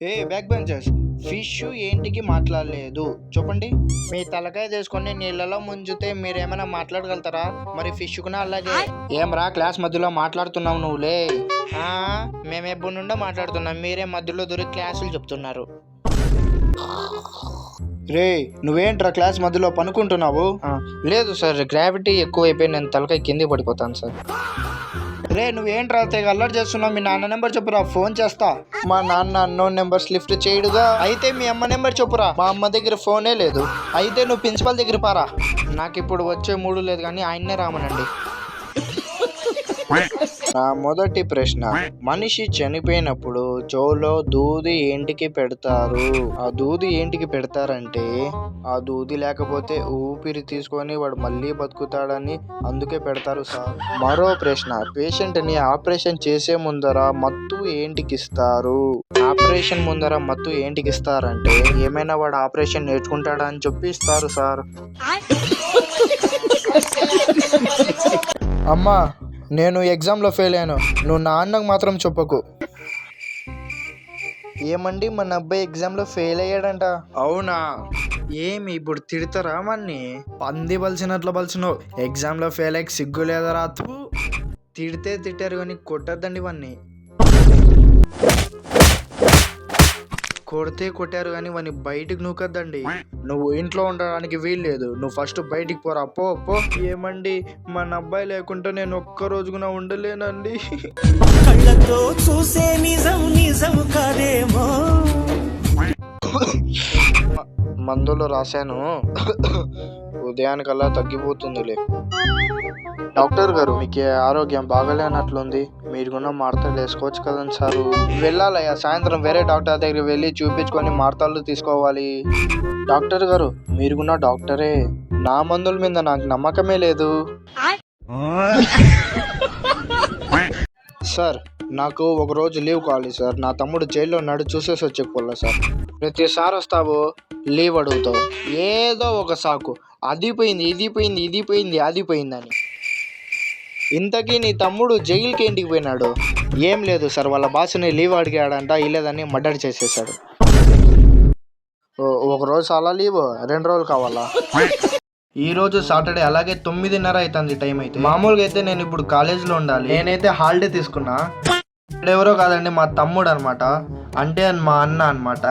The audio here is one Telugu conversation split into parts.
ఏ బ్యాక్ బెంచర్స్, ఫిష్ ఏంటికి మాట్లాడలేదు చెప్పండి. మీ తలకాయ తీసుకొని నీళ్ళలో ముంచితే మీరేమైనా మాట్లాడగలుగుతారా? మరి ఫిష్ కూడా అలాగే. ఏం రా క్లాస్ మధ్యలో మాట్లాడుతున్నావు నువ్వులే? మేము ఎప్పుడు నుండో మాట్లాడుతున్నాం, మీరే మధ్యలో దొరికి క్లాసులు చెప్తున్నారు. రే నువ్వేంట్రా క్లాస్ మధ్యలో పనుకుంటున్నావు? లేదు సార్, గ్రావిటీ ఎక్కువైపోయి నేను తలకాయ కింద పడిపోతాను సార్. రే నువ్వేంట్రా తెగ అల్లరి చేస్తున్నావు? మీ నాన్న నెంబర్ చెప్పురా, ఫోన్ చేస్తా. మా నాన్న అన్నోన్ నెంబర్స్ లిఫ్ట్ చేయడుగా. అయితే మీ అమ్మ నెంబర్ చెప్పురా. మా అమ్మ దగ్గర ఫోనే లేదు. అయితే నువ్వు ప్రిన్సిపల్ దగ్గర పారా. నాకు ఇప్పుడు వచ్చే మూడు లేదు కానీ ఆయన్నే రామనండి. నా మొదటి ప్రశ్న, మనిషి చనిపోయినప్పుడు చెవులో దూది ఏంటికి పెడతారు? ఆ దూది ఏంటికి పెడతారంటే ఆ దూది లేకపోతే ఊపిరి తీసుకొని వాడు మళ్ళీ బతుకుతాడని అందుకే పెడతారు సార్. మరో ప్రశ్న, పేషెంట్ ని ఆపరేషన్ చేసే ముందర మత్తు ఏంటికి ఇస్తారు? ఆపరేషన్ ముందర మత్తు ఏంటికి ఇస్తారంటే ఏమైనా వాడు ఆపరేషన్ నేర్చుకుంటాడా అని చెప్పి ఇస్తారు సార్. అమ్మా నేను ఎగ్జామ్లో ఫెయిల్ అయ్యాను, నువ్వు నాన్నకు మాత్రం చెప్పకు. ఏమండి మన అబ్బాయి ఎగ్జామ్లో ఫెయిల్ అయ్యాడంట. అవునా? ఏమి ఇప్పుడు తిడతారా మన్ని? పంది బలిసినట్లు బలిసినవు. ఎగ్జామ్లో ఫెయిల్ అయ్యి సిగ్గు లేదా రాత్రు? తిడితే తిట్టారు కానీ కొట్టద్దండి ఇవన్నీ. కొడితే కొట్టారు కానీ వాడిని బయటికి నూకద్దండి. నువ్వు ఇంట్లో ఉండడానికి వీల్లేదు, నువ్వు ఫస్ట్ బయటికి పోరా పో పో. ఏమండి మన అబ్బాయి లేకుంటే నేను ఒక్క రోజు కూడా ఉండలేనండి. కళ్ళతో చూసే నిజం నిజం కాదేమో. మందులు రాశాను, ఉదయానికల్లా తగ్గిపోతుందిలే. డాక్టర్ గారు మీకు ఆరోగ్యం బాగలేనట్లుంది, మీరు కూడా మాత్రలు వేసుకోవచ్చు కదండి సారు. వెళ్ళాలయ్యా, సాయంత్రం వేరే డాక్టర్ దగ్గర వెళ్ళి చూపించుకొని మాత్రలు తీసుకోవాలి. డాక్టర్ గారు మీరు కూడా డాక్టరే, నా మందుల మీద నాకు నమ్మకమే లేదు. సార్ నాకు ఒక రోజు లీవ్ కావాలి సార్, నా తమ్ముడు జైల్లో ఉన్నాడు, చూసేసి వచ్చేపోలే సార్. ప్రతిసారి వస్తావు లీవ్ అడుగుతావు, ఏదో ఒక సాకు, అది పోయింది ఇది పోయింది ఇది పోయింది అది పోయిందని. ఇంతకీ నీ తమ్ముడు జైలుకి ఏంటికి పోయినాడు? ఏం లేదు సార్, వాళ్ళ బాసుని లీవ్ అడిగాడంట, ఇలేదని మర్డర్ చేసేసాడు. ఒకరోజు అలా లీవ్, 2 రోజులు కావాలా? ఈ రోజు సాటర్డే, అలాగే 9:30 అవుతుంది టైం. అయితే మామూలుగా అయితే నేను ఇప్పుడు కాలేజీలో ఉండాలి, నేనైతే హాలిడే తీసుకున్నా. ఎవరో కాదండి మా తమ్ముడు అనమాట, అంటే మా అన్న అనమాట.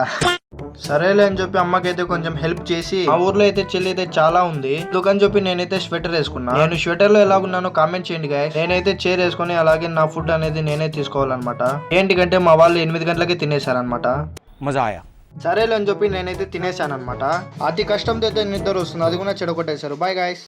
సరేలే అని చెప్పి అమ్మకైతే కొంచెం హెల్ప్ చేసి, ఆ ఊర్లో అయితే చెల్లి అయితే చాలా ఉంది, అందుకని చెప్పి నేనైతే స్వెటర్ వేసుకున్నా. నేను స్వెటర్ లో ఎలాగున్నానో కామెంట్ చేయండి గాయస్. నేనైతే చైర్ వేసుకుని అలాగే నా ఫుడ్ అనేది నేనే తీసుకోవాలన్నమాట. ఏంటికంటే మా వాళ్ళు 8 గంటలకే తినేసారనమాట. మజా ఆయా. సరేలే అని చెప్పి నేనైతే తినేసాను అనమాట. అతి కష్టంతో అయితే నిద్ర వస్తుంది, అది కూడా చెడగొట్టేశారు. Bye guys.